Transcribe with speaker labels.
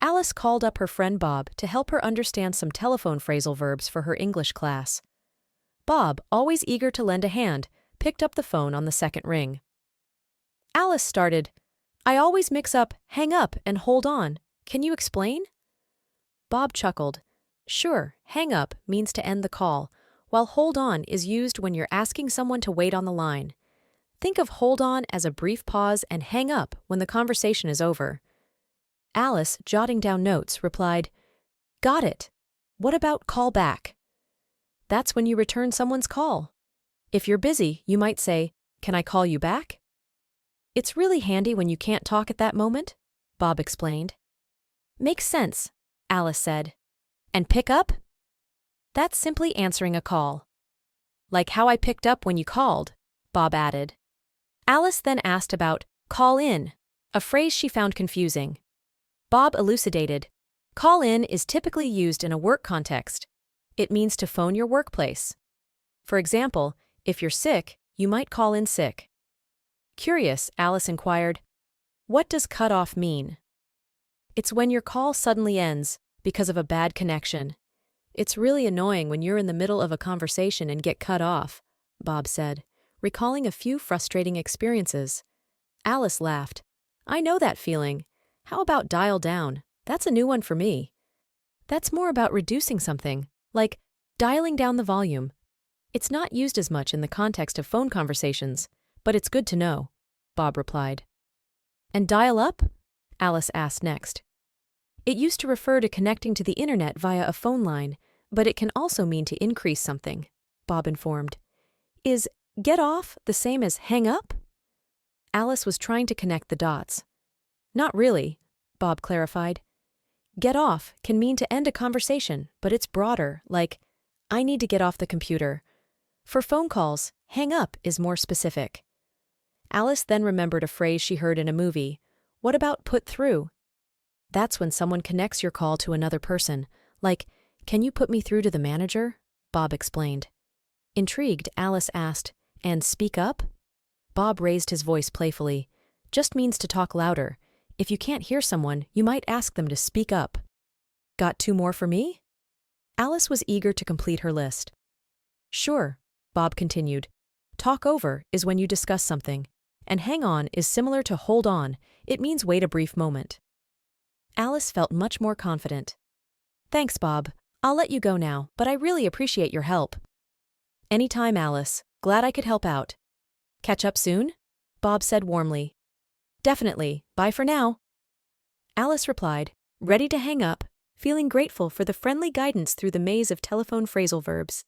Speaker 1: Alice called up her friend Bob to help her understand some telephone phrasal verbs for her English class. Bob, always eager to lend a hand, picked up the phone on the second ring. Alice started, "I always mix up hang up and hold on. Can you explain?" Bob chuckled. "Sure, hang up means to end the call, while hold on is used when you're asking someone to wait on the line. Think of hold on as a brief pause and hang up when the conversation is over." Alice, jotting down notes, replied, "Got it. What about call back?" That's when you return someone's call. If you're busy, you might say, "Can I call you back?" It's really handy when you can't talk at that moment, Bob explained. "Makes sense," Alice said. "And pick up?" That's simply answering a call. "Like how I picked up when you called," Bob added. Alice then asked about call in, a phrase she found confusing. Bob elucidated. Call in is typically used in a work context. It means to phone your workplace. For example, if you're sick, you might call in sick. Curious, Alice inquired, "What does cut off mean?" It's when your call suddenly ends because of a bad connection. It's really annoying when you're in the middle of a conversation and get cut off, Bob said, recalling a few frustrating experiences. Alice laughed. "I know that feeling. How about dial down? That's a new one for me." That's more about reducing something, like dialing down the volume. It's not used as much in the context of phone conversations, but it's good to know, Bob replied. And dial up? Alice asked next. It used to refer to connecting to the internet via a phone line, but it can also mean to increase something, Bob informed. Is get off the same as hang up? Alice was trying to connect the dots. Not really, Bob clarified. Get off can mean to end a conversation, but it's broader, like, I need to get off the computer. For phone calls, hang up is more specific. Alice then remembered a phrase she heard in a movie. What about put through? That's when someone connects your call to another person, like, can you put me through to the manager? Bob explained. Intrigued, Alice asked, and speak up? Bob raised his voice playfully. Just means to talk louder. If you can't hear someone, you might ask them to speak up. Got two more for me? Alice was eager to complete her list. Sure, Bob continued. Talk over is when you discuss something, and hang on is similar to hold on. It means wait a brief moment. Alice felt much more confident. Thanks, Bob. I'll let you go now, but I really appreciate your help. Anytime, Alice. Glad I could help out. Catch up soon? Bob said warmly. Definitely. Bye for now. Alice replied, ready to hang up, feeling grateful for the friendly guidance through the maze of telephone phrasal verbs.